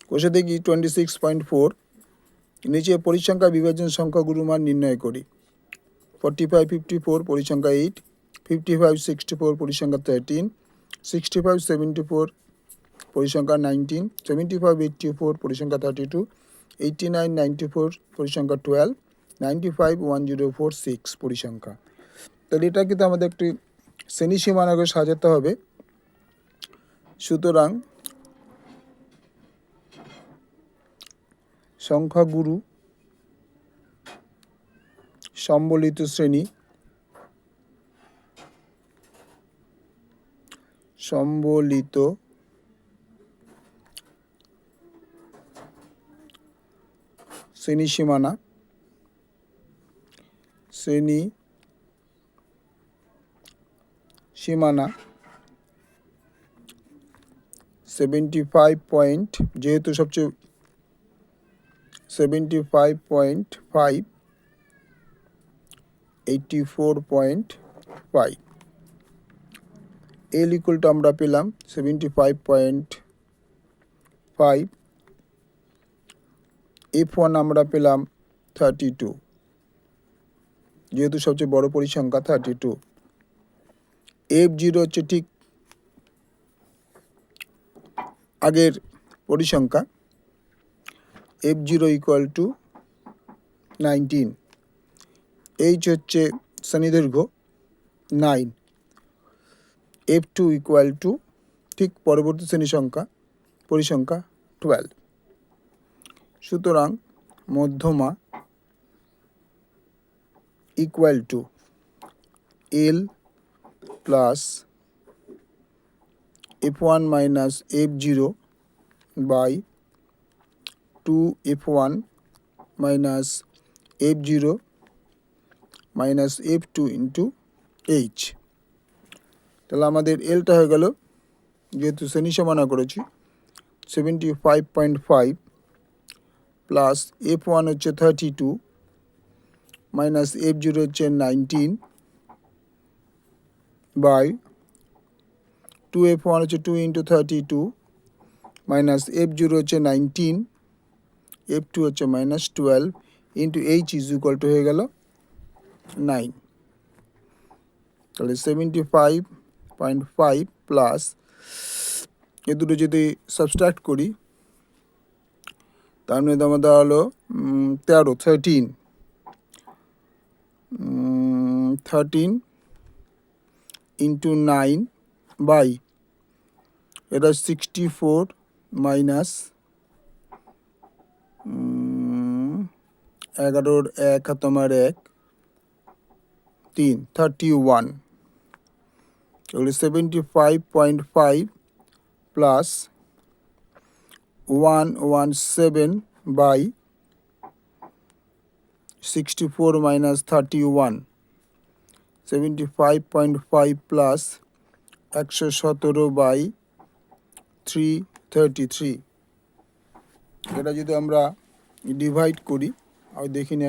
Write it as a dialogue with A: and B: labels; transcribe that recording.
A: কোষে দেখি 26.4 নিচে পরিসংখ্যা বিভাজন সংখ্যাগুলোর মান নির্ণয় করি। 4554 পরিসংখ্যা 8, 5564 পরিসংখ্যা 13, 6574 পরিসংখ্যা 19, 7584 পরিসংখ্যা 32, 8994 পরিসংখ্যা 12, 951004 6 পরিসংখ্যা। তাহলে এটা কিন্তু আমাদের একটি শ্রেণী সীমানা করে সাজাতে হবে। সুতরাং সংখ্যাগুরু সম্বলিত শ্রেণী সম্বলিত শ্রেণী সীমানা 75 যেহেতু সবচেয়ে 75.5 84.5 এল ইকুয়াল টু আমরা পেলাম 75.5, F1 আমরা পেলাম 32 যেহেতু সবচেয়ে বড় পরিসংখ্যা 32। F0 হচ্ছে ঠিক আগের পরিসংখ্যা, F0 ইকুয়াল টু 19, H হচ্ছে শ্রেণীদৈর্ঘ্য 9, F2 ইকুয়াল টু ঠিক পরবর্তী শ্রেণী সংখ্যা পরিসংখ্যা 12। সুতরাং মধ্যমা equal to L plus F1 minus F0 by 2F1 minus F0 minus F2 into H। তাহলে আমাদের এলটা হয়ে গেল, যেহেতু শ্রেণী সীমানা করেছি, 75.5 প্লাস F1 হচ্ছে 32 মাইনাস F0 হচ্ছে 19 বাই 2F1 হচ্ছে 2 ইন্টু 32 মাইনাস F0 হচ্ছে 19, F2 হচ্ছে minus 12 into H is equal to হয়ে গেল 9। তাহলে 75.5 প্লাস এ দুটো যদি সাবস্ট্রাক্ট করি তার মধ্যে আমাদের হলো 13 ইন্টু 9 বাই এটা 64 মাইনাস 11 1 তোমার 1 3 31। তাহলে 75.5 plus 117 by 64 minus 31, 75.5 plus 117 by 333। এটা যদি আমরা ডিভাইড করি আর দেখি না